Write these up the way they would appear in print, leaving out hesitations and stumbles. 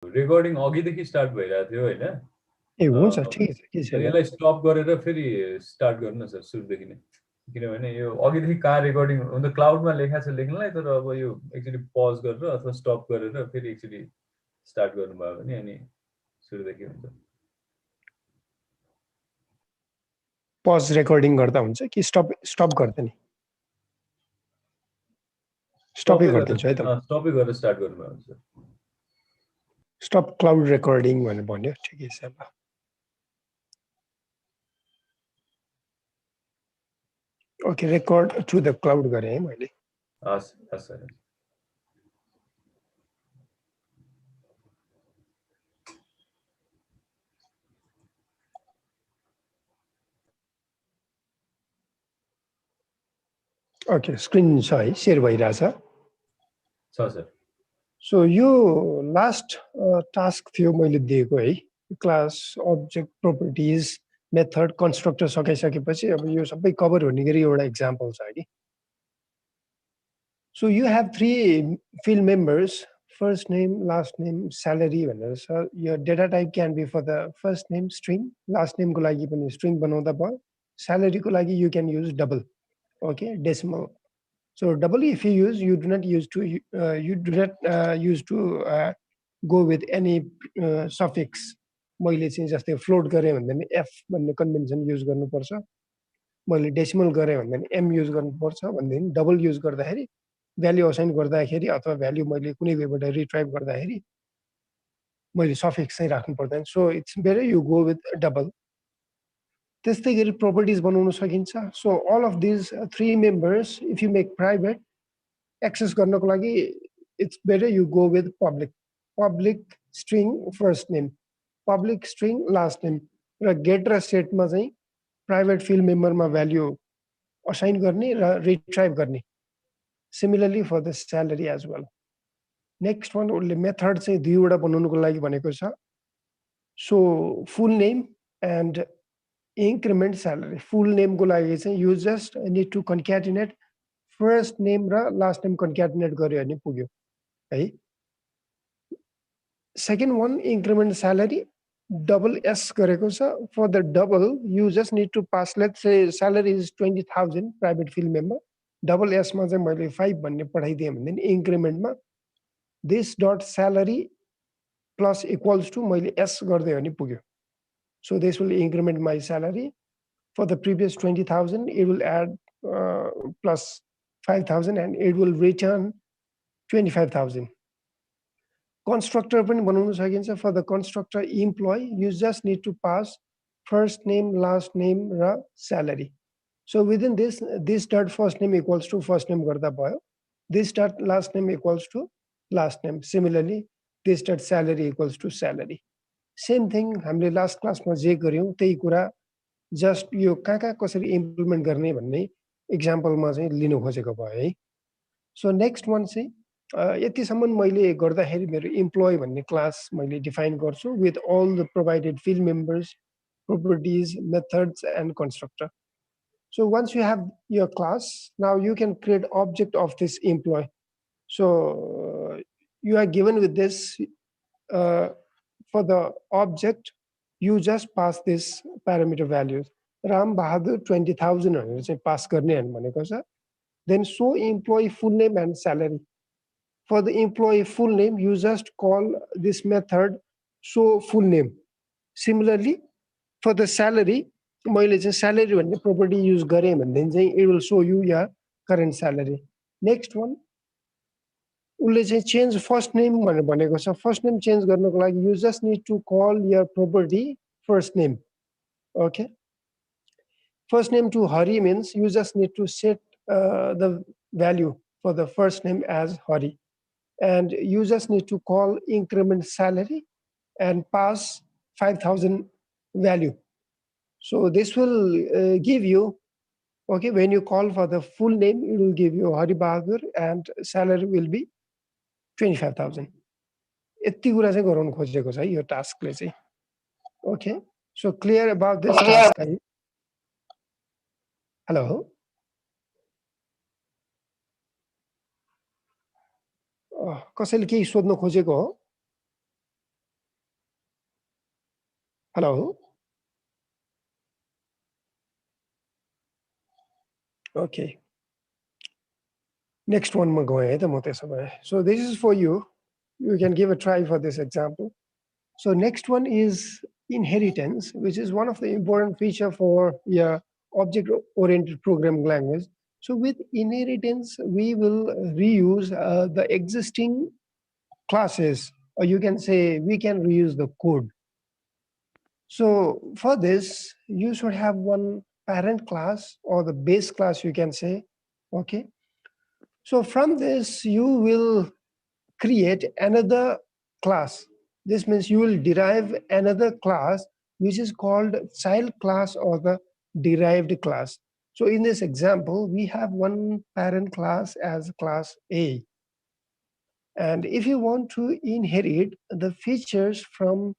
Recording अघिदेखि start भइरहेको थियो हैन ए हुन्छ ठिकै छ के छैन यसलाई स्टप गरेर फेरि स्टार्ट गर्नु न सर सुरुदेखि नै किनभने यो अघिदेखि कहाँ रेकर्डिङ हुन त क्लाउडमा लेखा छ लेख्नलाई तर अब यो एकचोटि पज गरेर अथवा स्टप गरेर फेरि एकचोटि स्टार्ट गर्नुभयो भने अनि सुरुदेखि हुन्छ पज रेकर्डिङ गर्दा हुन्छ कि स्टप गर्दा नि स्टपै गरिदिन्छु है त स्टपै गरेर स्टार्ट गर्नुभयो हुन्छ स्टप क्लाउड रेकर्डिङ भनेर भन्यो ठिकै छ ल okay record to the cloud गरे है मैले हस् हस् सर ओके स्क्रिन छ है शेयर भइरहेछ छ सर सो यो लास्ट टास्क थियो मैले दिएको है class object properties method constructor सकाइसकेपछि अब यो सबै कभर हुने गरी एउटा एक्जाम्पल छ कि सो you have 3 field members first name last name salary भनेर छ यो data type can be for the first name string last नेमको लागि पनि स्ट्रिङ बनाउँदा भयो स्यालेरीको लागि you can use double okay decimal so double if you use you do not use to go with any suffix मैले चाहिँ जस्तै फ्लोट गरे भन्दा नि f भन्ने कन्भेन्सन युज गर्नुपर्छ मैले डेसिमल गरे भन्दा नि m युज गर्नुपर्छ भन्दा नि डबल युज गर्दाखेरि भ्यालु असाइन गर्दाखेरि अथवा भ्यालु मैले कुनै वेबाट रिट्राइभ गर्दाखेरि मैले सफिक्स चाहिँ राख्नु पर्दैन so it's better you go with double त्यस्तै गरी प्रोपर्टिज बनाउन सकिन्छ so all of these 3 members if you make private access गर्नको लागि it's better you go with public string first name public string last name र get र सेटमा चाहिँ प्राइभेट फिल्ड मेम्बरमा भ्यालु असाइन गर्ने र रिट्राइभ गर्ने similarly for the salary as well next one उसले मेथड चाहिँ दुईवटा बनाउनुको लागि भनेको छ so full name end increment salary full name को लागि चाहिँ you just need to concatenate first name raw last name concatenate गर्यो भने पुग्यो है second one increment salary double s गरेको छ for the double you just need to pass let's say salary is 20,000 private field member double s मा चाहिँ मैले 5 भन्ने पठाइदिएँ भने increment मा this dot salary plus equals to मैले s गर्दै भने पुग्यो so this will increment my salary for the previous 20,000 it will add plus 5,000 and it will return 25,000 constructor पनि बनाउन सकिन्छ for the constructor employee you just need to pass first name last name raw salary so within this dot first name equals to first name गर्दा भयो this dot last name equals to last name similarly this dot salary equals to salary same thing हामीले last क्लासमा जे गर्यौं त्यही कुरा just यो कहाँ कसरी implement गर्ने भन्ने एक्जाम्पलमा चाहिँ लिनु खोजेको भयो है सो नेक्स्ट वान चाहिँ यतिसम्म मैले गर्दाखेरि मेरो इम्प्लोइ भन्ने क्लास मैले डिफाइन गर्छु with all the provided field members properties methods and constructor so once you have your class now you can create object of this employee so you are given with this for the object you just pass this parameter values ram bahadur 20,000 भनेर चाहिँ पास गर्ने भनेको छ then show employee full name and salary for the employee full name you just call this method show full name similarly for the salary मैले चाहिँ salary भन्ने property use गरे भन्दा चाहिँ it will show you your current salary next one उसले चाहिँ change first name भनेर भनेको छ फर्स्ट नेम चेन्ज गर्नको लागि यु just need to call your property first name okay first name to Hari means you just need to set the value for the first name as Hari and you just need to call increment salary and pass 5,000 value so this will give you okay when you call for the full name it will give you Hari Bahadur and salary will be 25,000 यति कुरा चाहिँ गराउन खोजेको छ यो टास्कले चाहिँ okay so clear about this task hello कसैले केही सोध्न खोजेको हो Hello. Okay. Next one, so this is for you. You can give a try for this example. So next one is inheritance, which is one of the important feature for object-oriented programming language. So with inheritance, we will reuse the existing classes, or you can say we can reuse the code. So for this, you should have one parent class or the base class, you can say, okay? So from this, you will create another class. This means you will derive another class, which is called child class or the derived class. So in this example, we have one parent class as class A. And if you want to inherit the features from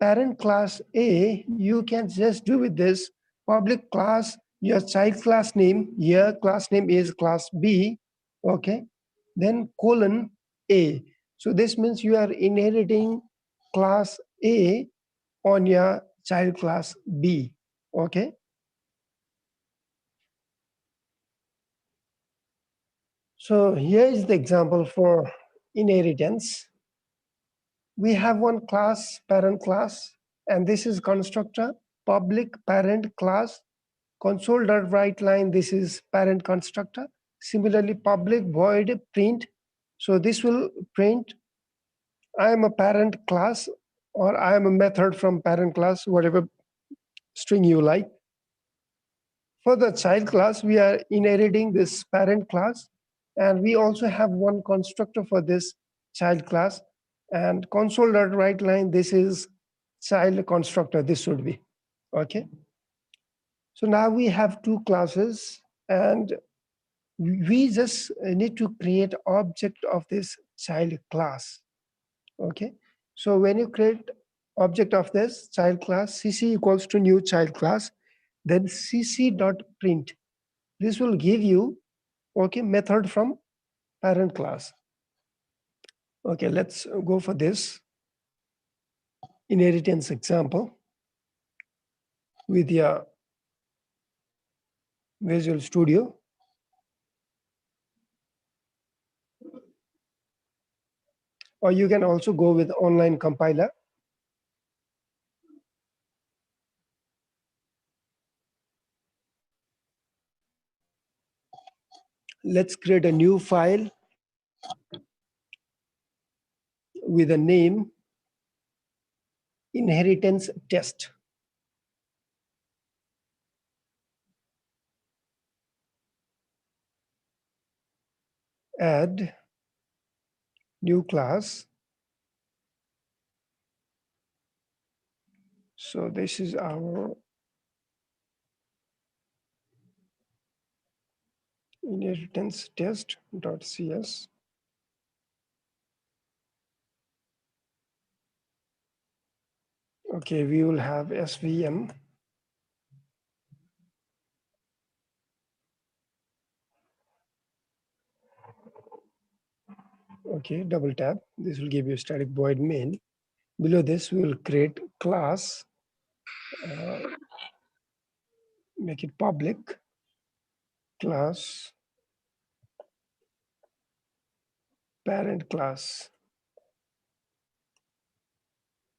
parent class A, you can just do with this public class, your child class name, your class name is class B, okay? Then colon A. So this means you are inheriting class A on your child class B, okay? So here is the example for inheritance. We have one class, parent class, and this is constructor, public parent class, console.writeLine, this is parent constructor. Similarly, public void print. So this will print, I am a parent class, or I am a method from parent class, whatever string you like. For the child class, we are inheriting this parent class, and we also have one constructor for this child class. And console.writeLine, this is child constructor, this should be, okay? So now we have two classes, and we just need to create object of this child class, okay? So when you create object of this child class, cc equals to new child class, then cc.print. This will give you, okay, method from parent class. Okay, let's go for this inheritance example with your Visual Studio. Or you can also go with online compiler. Let's create a new file with a name inheritance test. Add new class. So this is our inheritance test.cs. Okay, we will have svm. Okay, double tap. This will give you static void main. Below this, we will create class, make it public, class, parent class.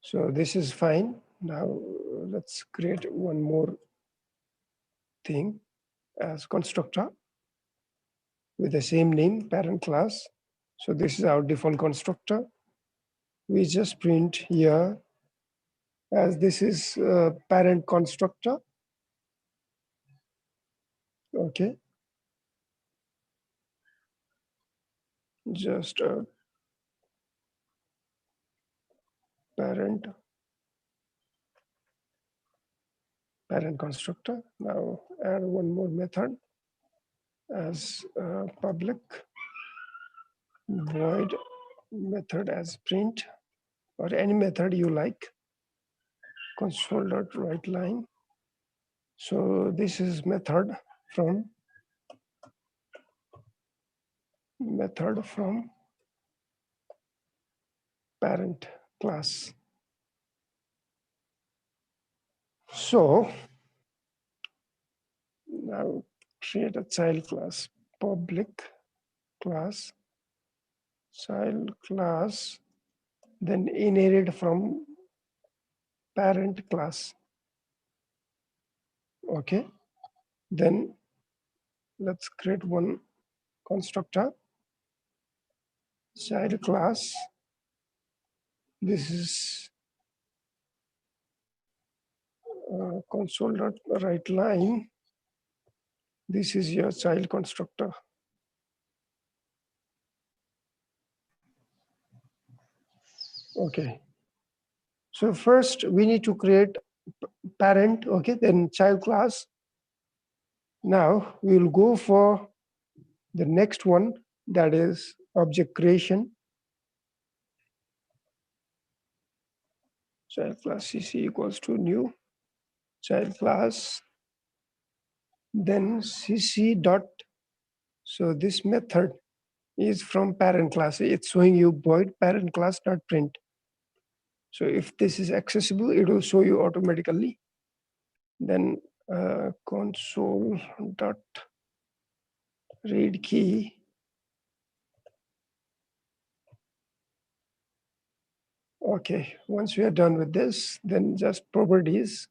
So this is fine. Now let's create one more thing as constructor with the same name, parent class. So this is our default constructor. We just print here as this is parent constructor. Okay. Just parent constructor. Now add one more method as public void method as print, or any method you like, console.writeLine. So this is method from parent class. So now create a child class, public class, child class, then inherit from parent class. Okay, then let's create one constructor, child class. This is console.write line. This is your child constructor. Okay. So first we need to create parent, okay, then child class. Now we will go for the next one, that is object creation. Child class cc equals to new child class, then cc dot. So this method is from parent class. It's showing you void parent class dot print. So if this is accessible, it will show you automatically. Then console dot read key. Okay, once we are done with this, then just properties.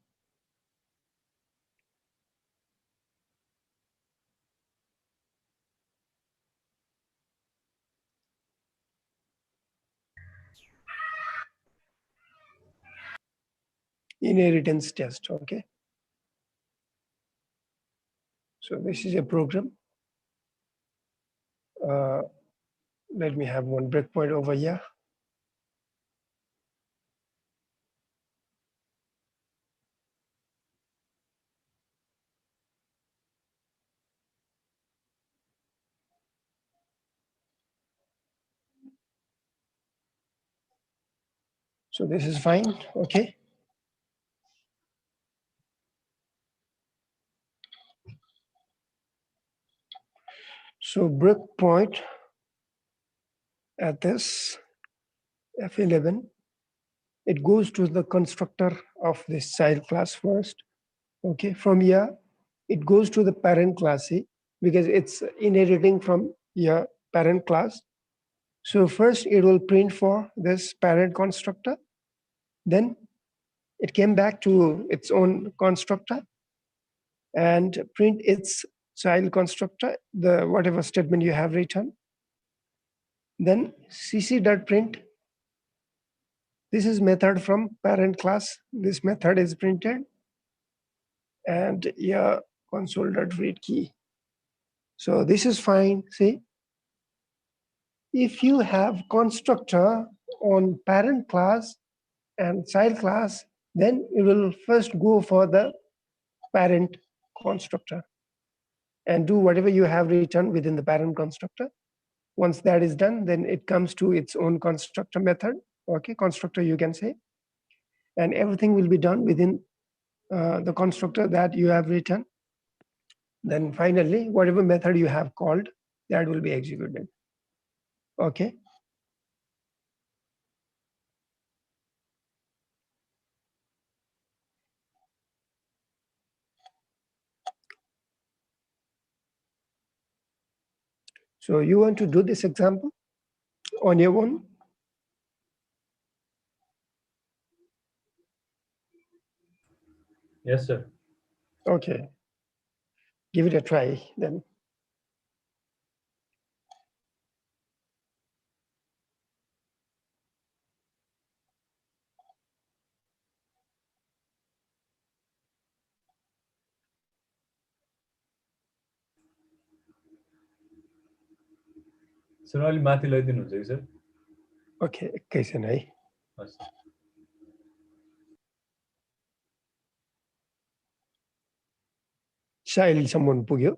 Inheritance test, okay. So this is a program. Let me have one breakpoint over here. So this is fine, okay. So breakpoint at this F11, it goes to the constructor of this child class first. Okay, from here, it goes to the parent class C because it's inheriting from your parent class. So first it will print for this parent constructor. Then it came back to its own constructor and print its child constructor, the whatever statement you have written. Then cc.print. This is method from parent class. This method is printed and your console.read key. So this is fine. See, if you have constructor on parent class and child class, then you will first go for the parent constructor and do whatever you have written within the parent constructor. Once that is done, then it comes to its own constructor method. Okay, constructor you can say, and everything will be done within the constructor that you have written. Then finally, whatever method you have called, that will be executed. Okay. So you want to do this example on your own? Yes, sir. Okay. Give it a try then. Sir अलि माथि लैदिनुहुन्छ कि sir? Okay, एकैछिन है. हस्. चाइल्डसम्म पुग्यो.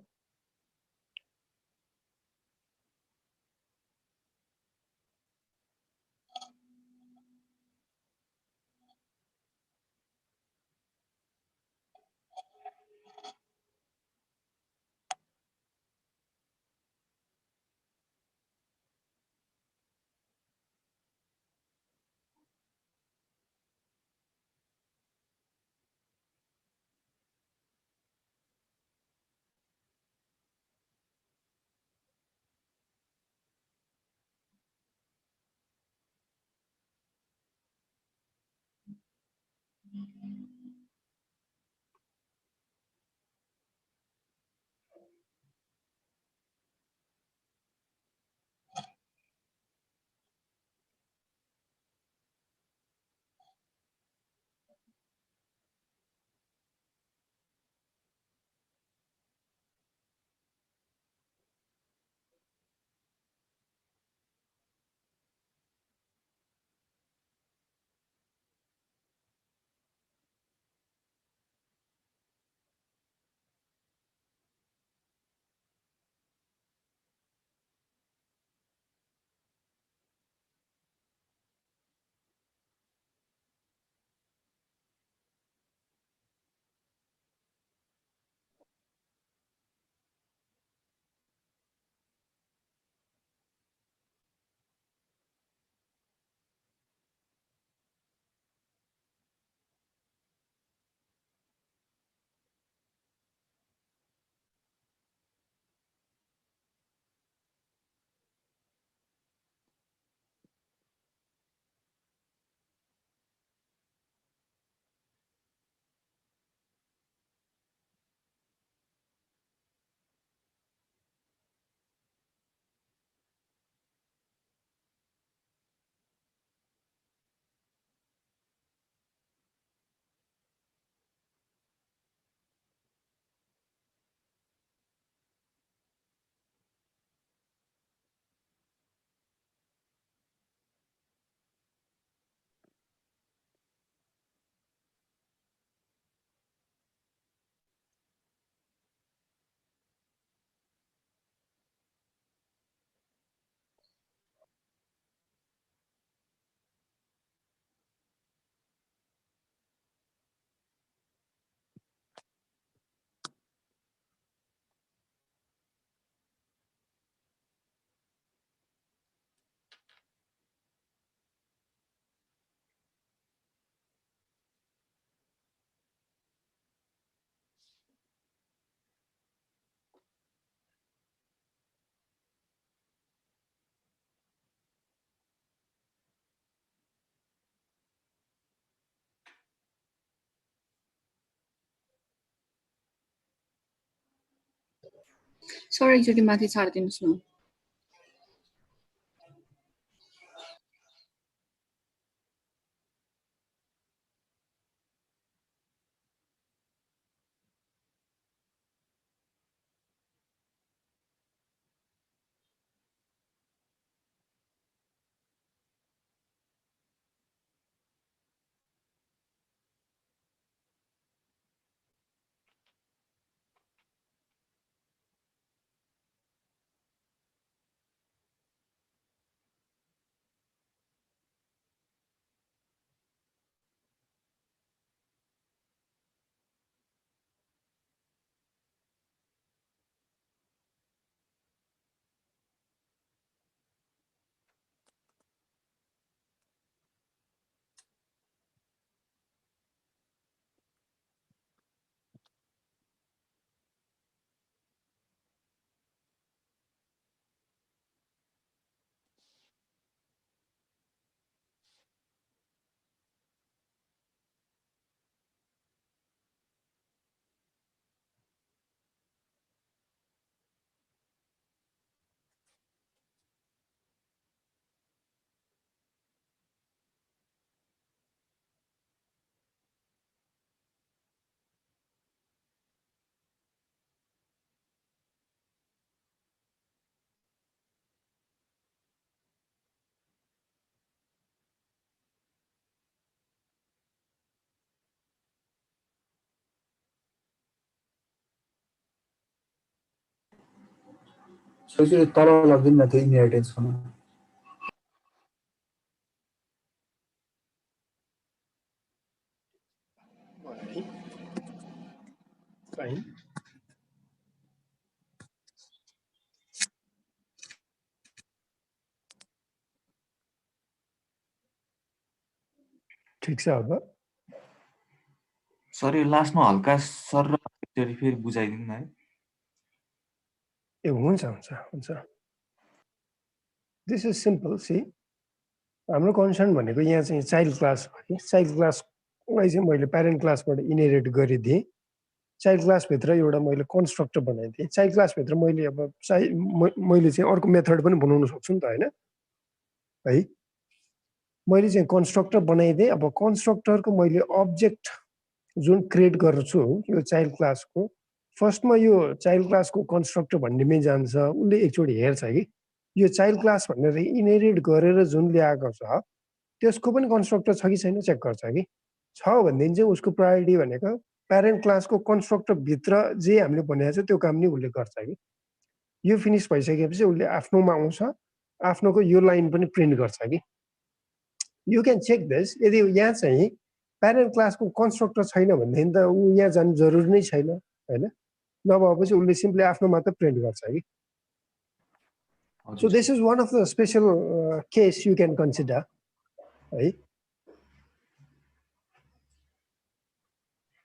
Sir एकचोटि माथि छाडिदिनुस् न। सोचियो तल लगिन न त्यो इनहेरिटेन्समा Fine. ठिक छ अब सर यो लास्टमा हल्का सर र एकचोटि फेरि बुझाइदिनु न है। ए हुन्छ हुन्छ हुन्छ दिस इज सिम्पल सी हाम्रो कन्सर्न भनेको यहाँ चाहिँ चाइल्ड क्लास हो कि चाइल्ड क्लास उसलाई चाहिँ मैले प्यारेन्ट क्लासबाट इनहेरिट गरिदिएँ चाइल्ड क्लासभित्र एउटा मैले कन्स्ट्रक्टर बनाइदिएँ चाइल्ड क्लासभित्र मैले अब मैले चाहिँ अर्को मेथड पनि बनाउन सक्छु नि त होइन है मैले चाहिँ कन्स्ट्रक्टर बनाइदिएँ अब कन्स्ट्रक्टरको मैले अब्जेक्ट जुन क्रिएट गर्छु यो चाइल्ड क्लासको फर्स्टमा यो चाइल्ड क्लासको कन्स्ट्रक्टर भन्नेमै जान्छ उसले एकचोटि हेर्छ कि यो चाइल्ड क्लास भनेर इनहेरिट गरेर जुन ल्याएको छ त्यसको पनि कन्स्ट्रक्टर छ कि छैन चेक गर्छ कि छ भनेदेखि चाहिँ उसको प्रायोरिटी भनेको प्यारेन्ट क्लासको कन्स्ट्रक्टर भित्र जे हामीले भनेको छ त्यो काम नि उसले गर्छ कि यो फिनिस भइसकेपछि उसले आफ्नोमा आउँछ आफ्नोको यो लाइन पनि प्रिन्ट गर्छ कि यु क्यान चेक दिस यदि यहाँ चाहिँ प्यारेन्ट क्लासको कन्स्ट्रक्टर छैन भनेदेखि त ऊ यहाँ जानु जरुरी नै छैन होइन नभएपछि उसले सिम्पली आफ्नो मात्र प्रिन्ट गर्छ कि so this is one of the special case you can consider है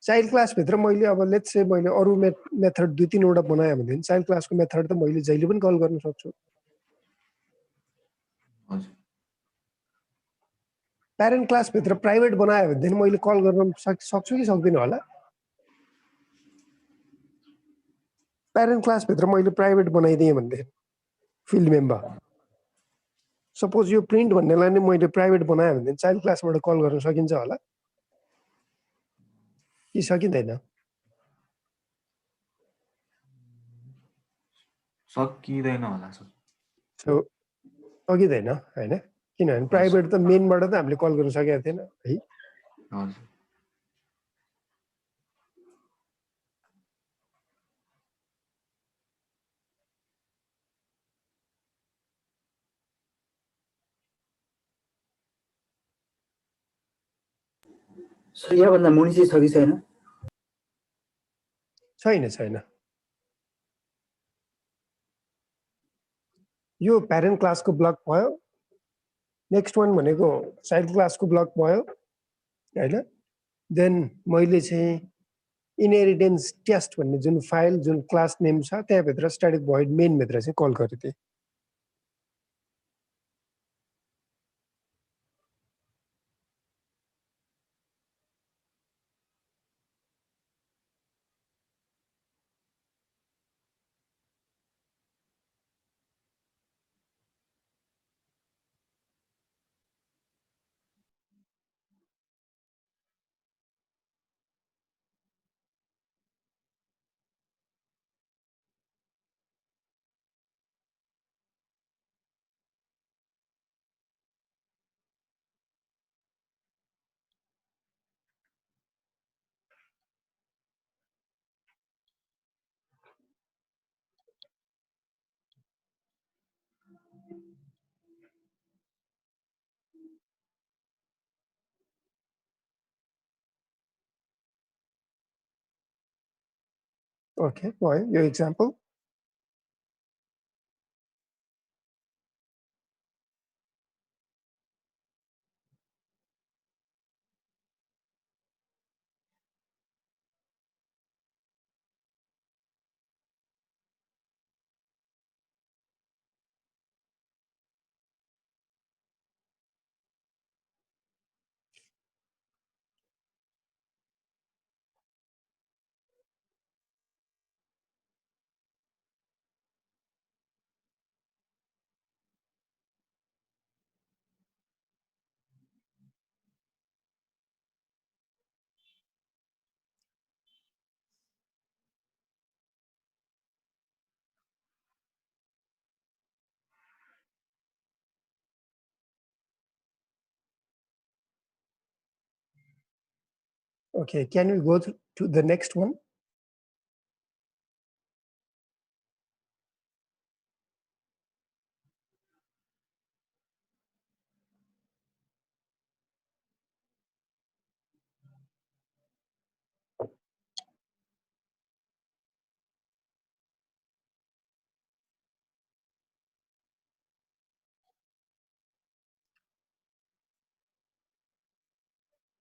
चाइल्ड क्लासभित्र मैले अब लेट्स से मैले अरू मेथड 2-3 बनाएँ भनेदेखि चाइल्ड क्लासको मेथड त मैले जहिले पनि कल गर्न सक्छु प्यारेन्ट क्लासभित्र प्राइभेट बनायो भनेदेखि मैले कल गर्न सक्छु कि सक्दिनँ होला प्यारेन्ट क्लासभित्र मैले प्राइभेट बनाइदिएँ भनेदेखि फिल्ड मेम्बर सपोज यो प्रिन्ट भन्नेलाई नै मैले प्राइभेट बनाएँ भनेदेखि चाइल्ड क्लासबाट कल गर्न सकिन्छ होला कि सकिँदैन सकिँदैन होला सर सो सकिँदैन होइन किनभने प्राइभेट त मेनबाट त हामीले कल गर्न सकेका थिएन है हजुर सर यहाँभन्दा मुनि चाहिँ छ कि छैन छैन छैन यो प्यारेन्ट क्लासको ब्लक भयो नेक्स्ट वान भनेको चाइल्ड क्लासको ब्लक भयो होइन देन मैले चाहिँ इनहेरिटेन्स टेस्ट भन्ने जुन फाइल जुन क्लास नेम छ त्यहाँभित्र स्ट्याटिक भोइड मेनभित्र चाहिँ कल गरिदिएँ ओके भयो यो example Okay, can we go to the next one?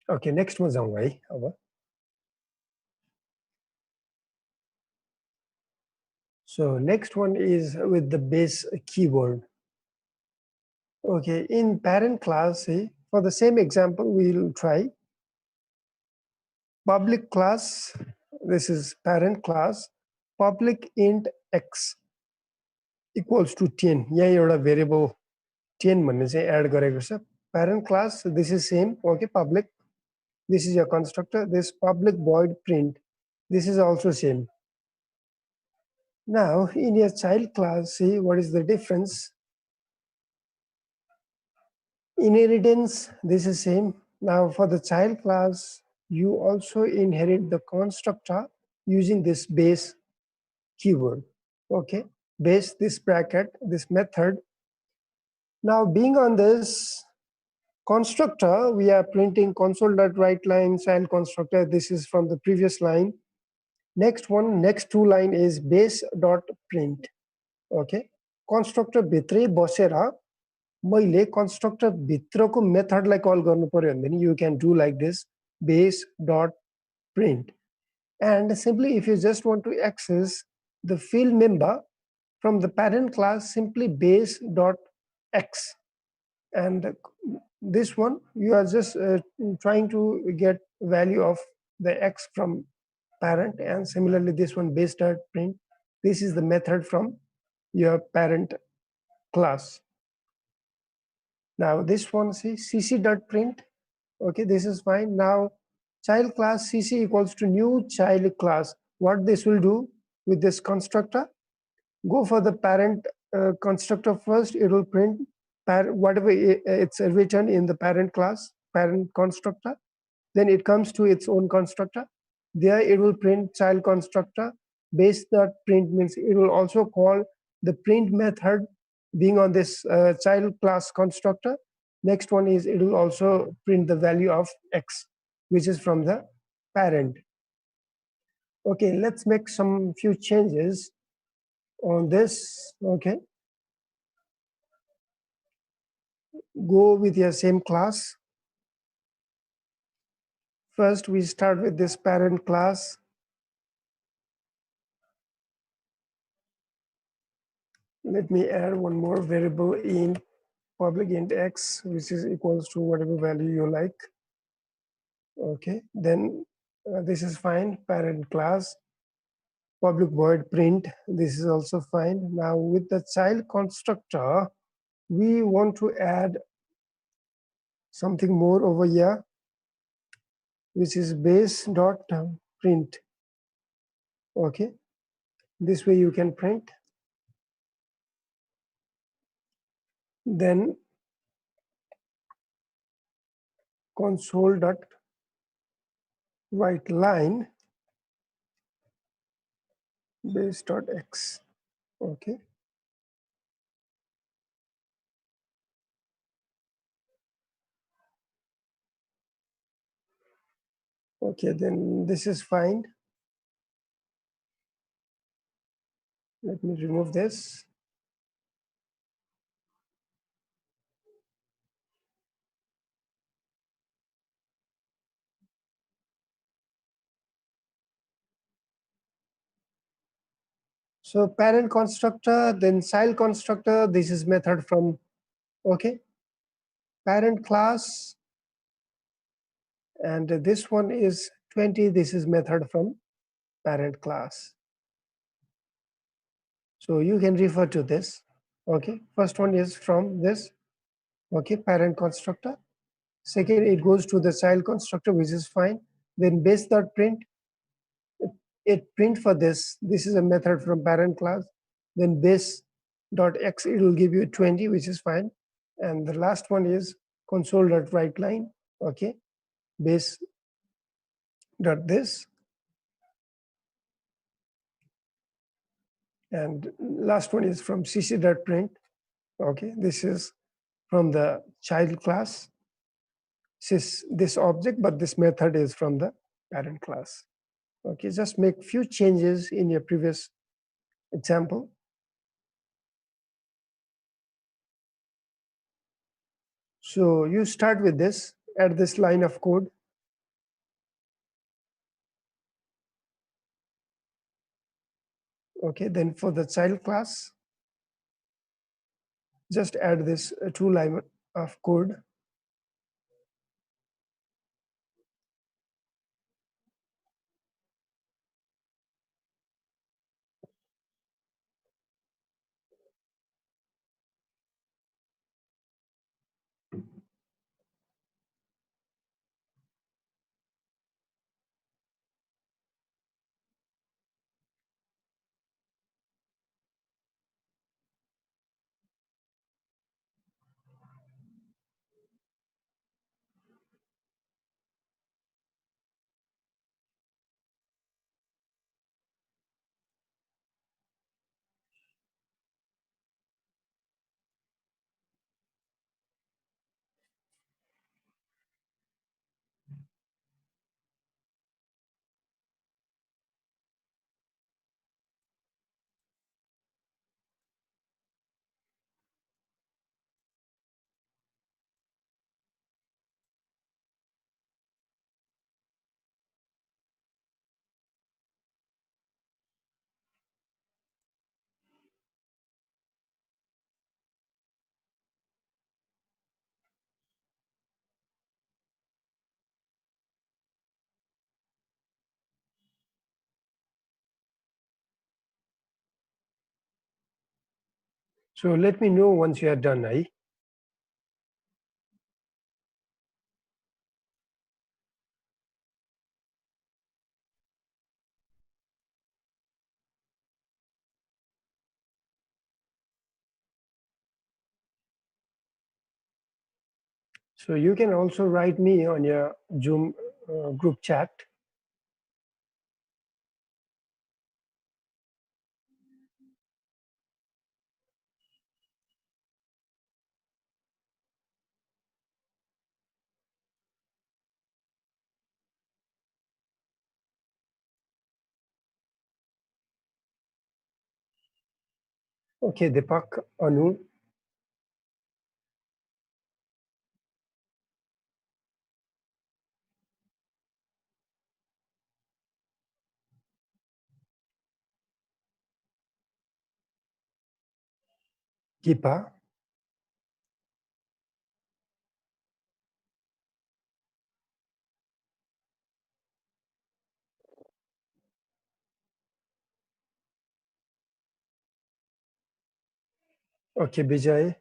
Okay, next one जाउँ है अब So next one is with the base keyword. Okay, in parent class, for the same example, we'll try public class, this is parent class, public int x equals to 10. यहाँ एउटा variable 10 भन्ने चाहिँ add गरेको छ. Parent class, this is same, okay, public. This is your constructor. This public void print. This is also same. Now in your child class, see what is the difference. Inheritance, this is same. Now for the child class, you also inherit the constructor using this base keyword. Okay, base, this bracket, this method. Now being on this constructor, we are printing console.writeLine child constructor. This is from the previous line. Next one, next two line is base.print. Okay, constructor भित्रै बसेर मैले constructor भित्रको मेथडलाई कल गर्नु पर्यो भने you can do like this, base.print. And simply if you just want to access the field member from the parent class, simply base.x. And this one, you are just trying to get value of the x from parent, and similarly this one base.print. This is the method from your parent class. Now this one, see cc.print. Okay, this is fine. Now child class cc equals to new child class. What this will do with this constructor, go for the parent constructor first. It will print whatever it's written in the parent class, parent constructor. Then it comes to its own constructor. There it will print child constructor. Base.print means it will also call the print method being on this child class constructor. Next one is it will also print the value of x, which is from the parent. Okay, let's make some few changes on this. Okay, go with your same class. First, we start with this parent class. Let me add one more variable in public int x, which is equals to whatever value you like. Okay, then this is fine. Parent class, public void print. This is also fine. Now with the child constructor, we want to add something more over here, which is base.print. Okay, this way you can print. Then console.writeLine base.x. Okay. Okay, then this is fine. Let me remove this. So parent constructor, then child constructor, this is method from, okay, parent class. And this one is 20, this is method from parent class. So you can refer to this. Okay, first one is from this, okay, parent constructor. Second, it goes to the child constructor, which is fine. Then base.print, it print for this. This is a method from parent class. Then base.x, it will give you 20, which is fine. And the last one is console.writeLine, okay, base.this. And last one is from cc.print. Okay, this is from the child class. This object, but this method is from the parent class. Okay, just make few changes in your previous example. So you start with this, add this line of code. Okay, then for the child class, just add this two line of code. So let me know once you are done, है. So you can also write me on your Zoom group chat. Okay, Deepak, Anu. Kipa. Okay, Vijay.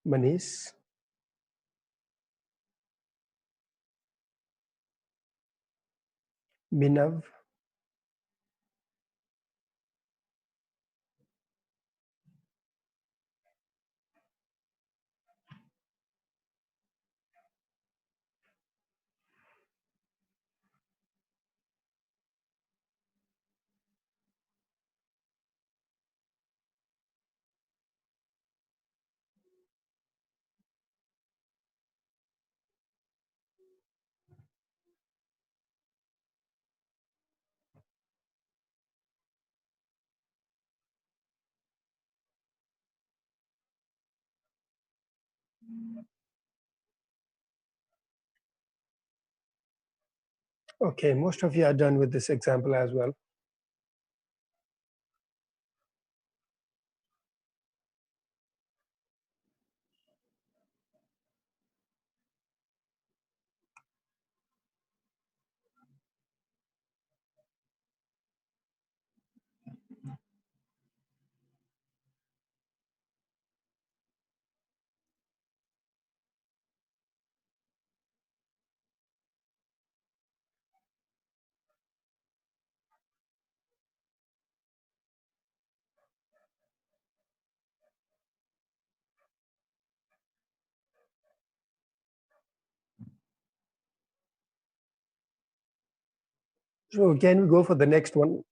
Manish. Minav. Okay, most of you are done with this example as well. So can we go for the next one?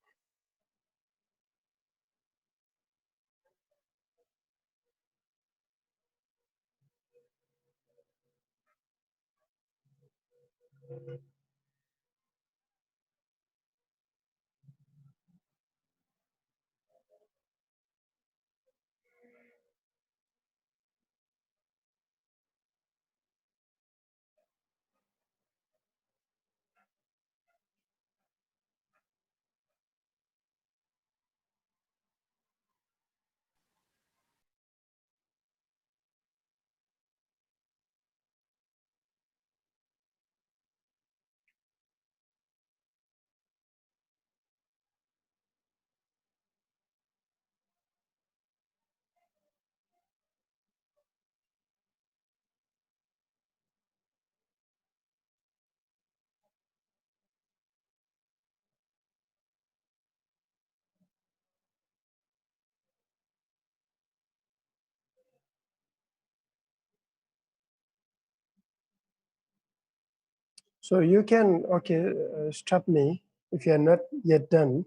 So you can, okay, stop me if you are not yet done.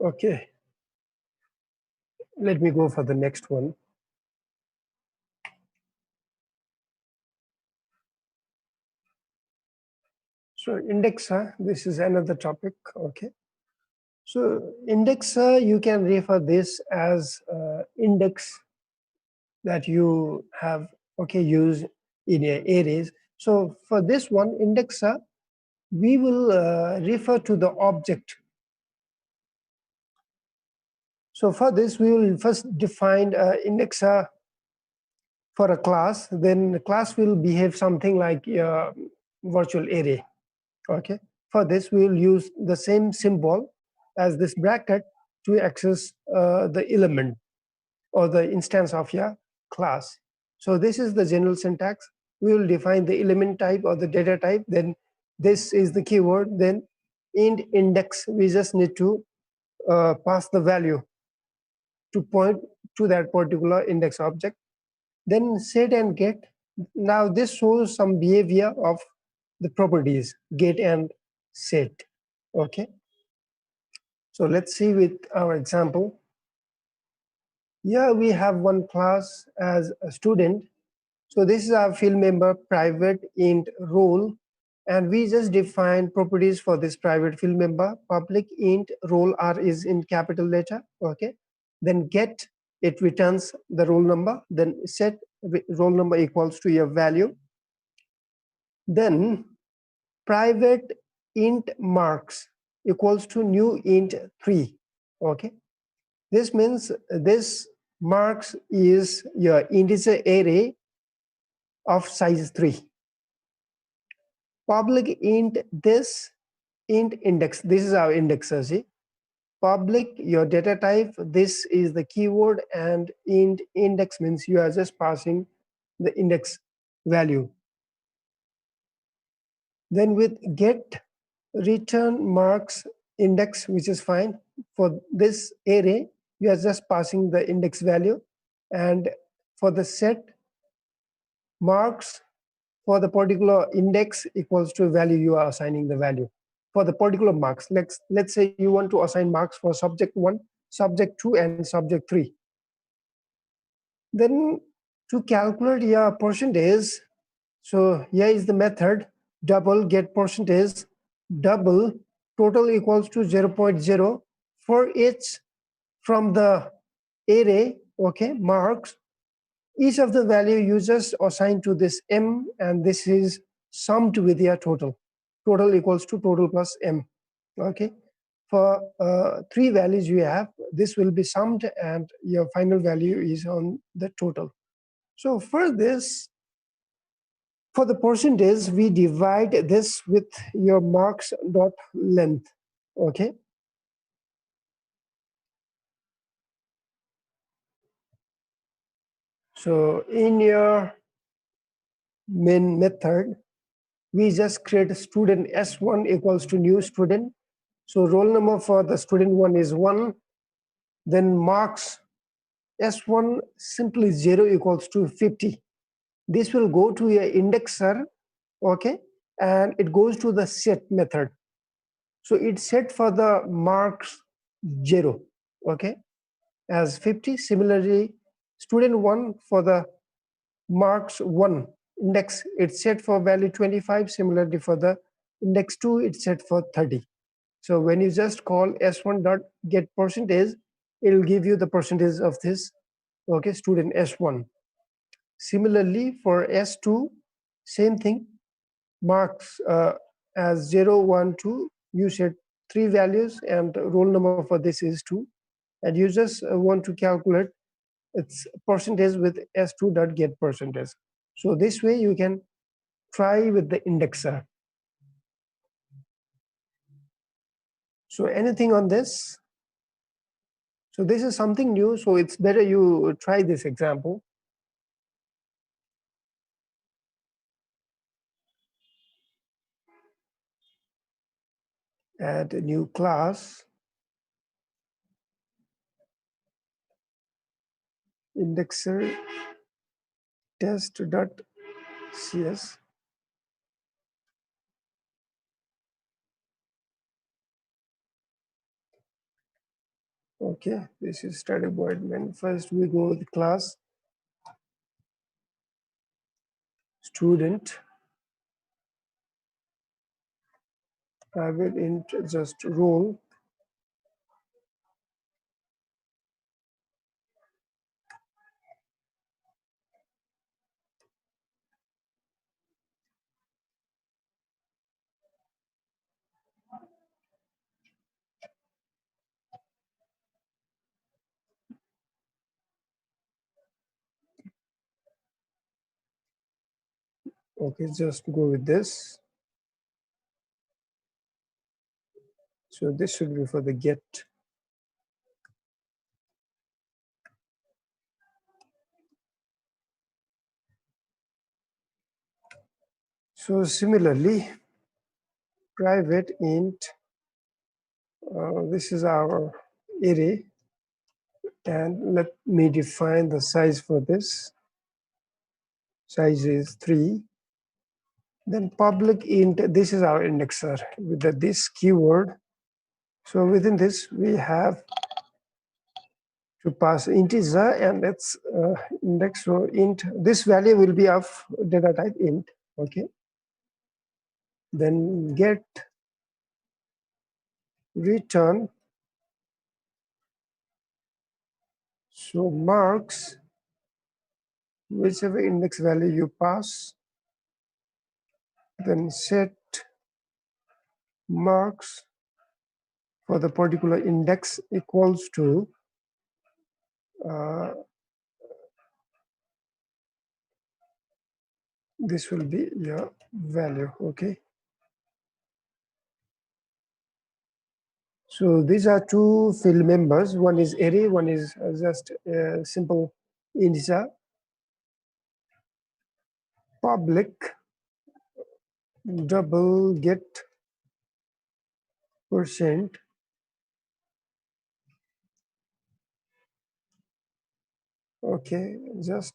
Okay, let me go for the next one. So indexer, this is another topic. Okay, so indexer, you can refer this as index that you have used in your arrays. So for this one indexer, we will refer to the object. So for this, we will first define indexer for a class. Then the class will behave something like a virtual array. Okay. For this, we will use the same symbol as this bracket to access the element or the instance of your class. So this is the general syntax. We will define the element type or the data type. Then this is the keyword. Then int index, we just need to pass the value to point to that particular index object. Then set and get. Now this shows some behavior of the properties get and set. Okay. So let's see with our example. Here we have one class as a student. So this is our field member private int role, and we just define properties for this private field member. Public int role R is in capital letter. Okay. Then get, it returns the roll number. Then set roll number equals to your value. Then private int marks equals to new int 3. Okay. This means this marks is your integer array of size 3. Public int this int index. This is our indexer. See? Public your data type. This is the keyword, and int index means you are just passing the index value. Then with get return marks index, which is fine. For this array, you are just passing the index value, and for the set marks for the particular index equals to value you are assigning the value for the particular marks. Let's say you want to assign marks for subject 1, subject 2, and subject 3. Then to calculate your percentage, so here is the method double get percentage double total equals to 0.0 for each from the array. Okay, marks. Each of the value you just assign to this m, and this is summed with your total. Total equals to total plus m. Okay. For 3 values you have, this will be summed, and your final value is on the total. So for this, for the percentage, we divide this with your marks dot length. Okay. So in your main method, we just create a student S1 equals to new student. So roll number for the student 1 is 1. Then marks S1 simply 0 equals to 50. This will go to your indexer, okay, and it goes to the set method. So it's set for the marks 0, okay, as 50. Similarly, student 1 for the marks 1 index, it's set for value 25. Similarly, for the index 2, it's set for 30. So when you just call s1 dot get percentage, it will give you the percentage of this, okay, student S1. Similarly, for S2, same thing, marks as 0, 1, 2, you set 3 values, and roll number for this is 2. And you just want to calculate its percentage with S2 dot get percentage. So this way you can try with the indexer. So anything on this? So this is something new, so it's better you try this example. Add a new class, indexer test.cs. Okay, this is static void main. First we go with class student private int just role. Okay, just go with this. So this should be for the get. So similarly, private int, this is our array, and let me define the size for this. Size is 3. Then public int, this is our indexer with this keyword. So within this, we have to pass integer and its index. So int, this value will be of data type int. Okay. Then get return. So marks whichever index value you pass. Then set marks for the particular index equals to this will be your value. Okay. So these are two field members. One is array, one is just a simple integer. Public double get percent. Okay, just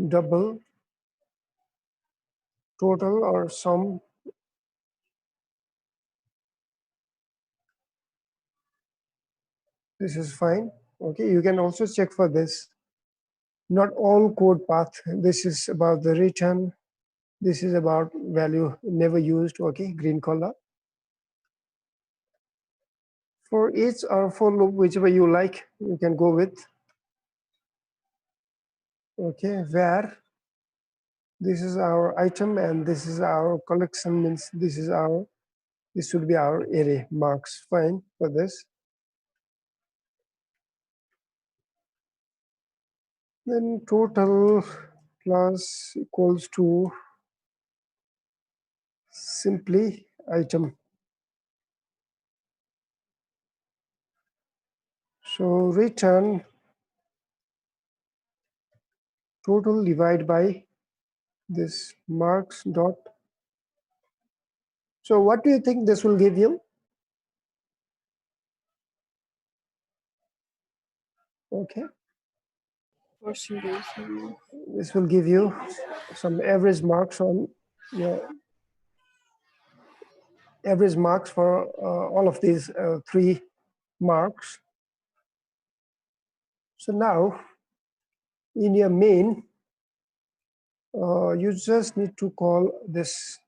double total or sum. This is fine. Okay, you can also check for this. Not all code path. This is about the return. This is about value never used. Okay, green color. For each or for loop, whichever you like, you can go with. Okay, where this is our item and this is our collection, means this should be our array. Marks, fine for this. Then total plus equals to simply item. So return total divided by this marks dot. So what do you think this will give you? Okay, Percentage. this will give you some average marks on your average marks for all of these 3 marks. So now in your main, you just need to call this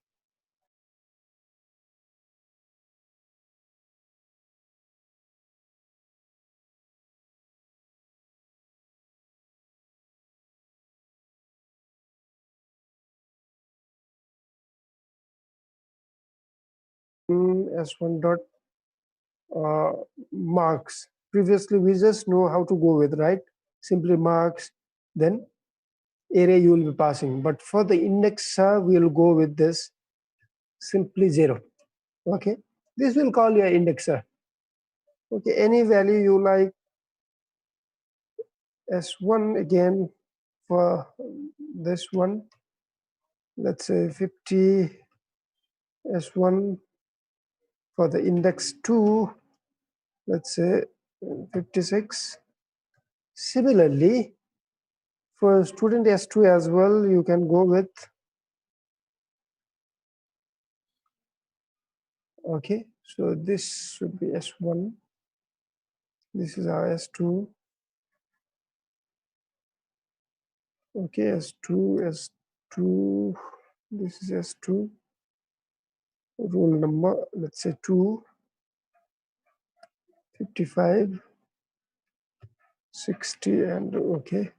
s1 dot marks. Previously, we just know how to go with, right? Simply marks, then array you will be passing. But for the indexer, we will go with this simply 0. Okay, this will call your indexer. Okay, any value you like. S1 again for this one. Let's say 50 S1 for the index 2. Let's say 56. Similarly, for student S2 as well, you can go with, okay, so this should be S1. This is our S2. Okay, S2. This is S2. Roll number, let's say 2, 55, 60, and okay,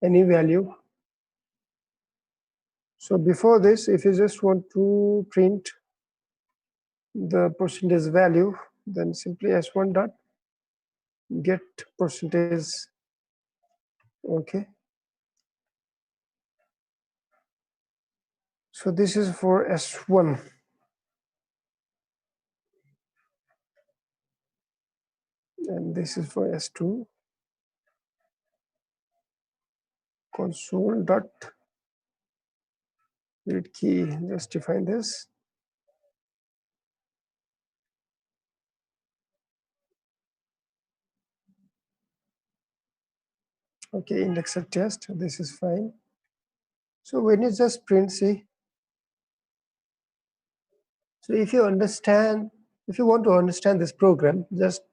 any value. So before this, if you just want to print the percentage value, then simply S1 dot get percentage. Okay. So this is for S1. And this is for S2. Console dot read key, just define this. Okay, indexed test, this is fine. So when you just print, see, so if you understand, if you want to understand this program, just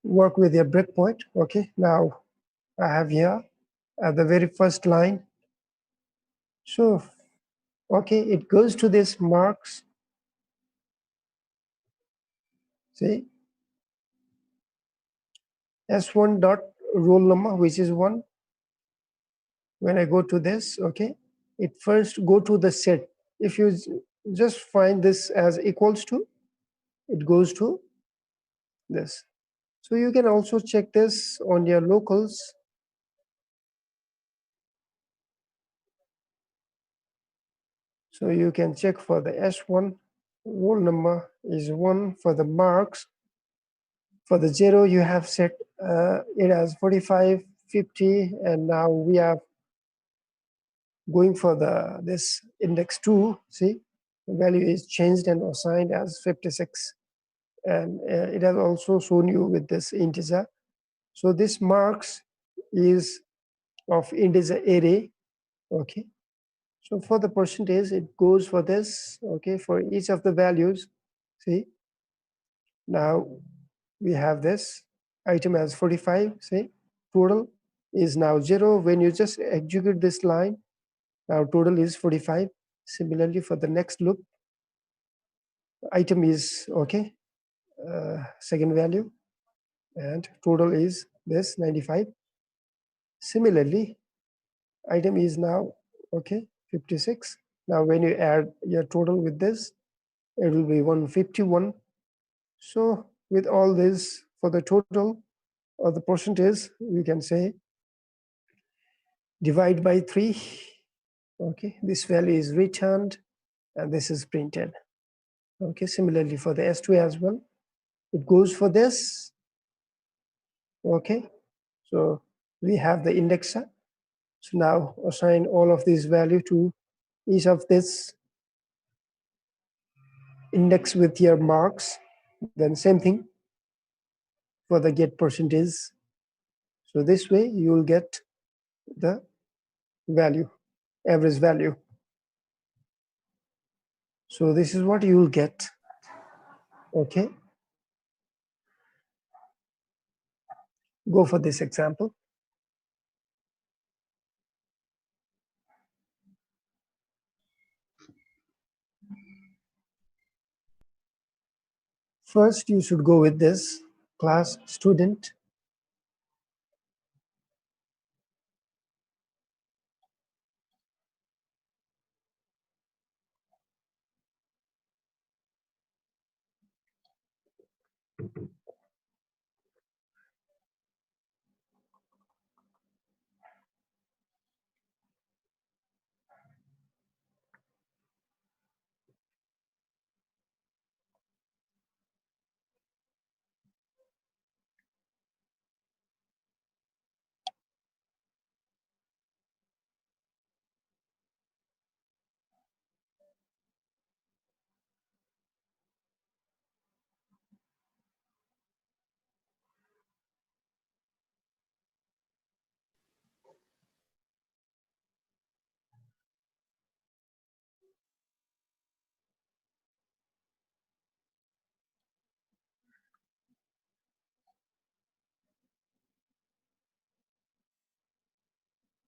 work with your breakpoint. Okay, now I have here at the very first line. So, okay, it goes to this marks. See, S1 dot roll number, which is 1. When I go to this, okay, it first go to the set. If you just find this as equals to, it goes to this. So you can also check this on your locals. So you can check for the S1, roll number is 1 for the marks. For the 0, you have set it as 45, 50, and now we are going for this index 2. See, the value is changed and assigned as 56. And it has also shown you with this integer. So this marks is of integer array. Okay. So for the percentage, it goes for this. Okay, for each of the values. See, now we have this item as 45. See, total is now 0. When you just execute this line, now total is 45. Similarly, for the next loop, item is okay, second value, and total is this 95. Similarly, item is now okay 56. Now when you add your total with this, it will be 151. So with all this, for the total or the percentage, you can say divide by 3. Okay, this value is returned and this is printed. Okay, similarly for the S2 as well, it goes for this. Okay, so we have the indexer. So now assign all of these value to each of this index with your marks. Then same thing for the get percentage. So this way you will get the value, average value. So this is what you will get. Okay. Go for this example. First, you should go with this class student.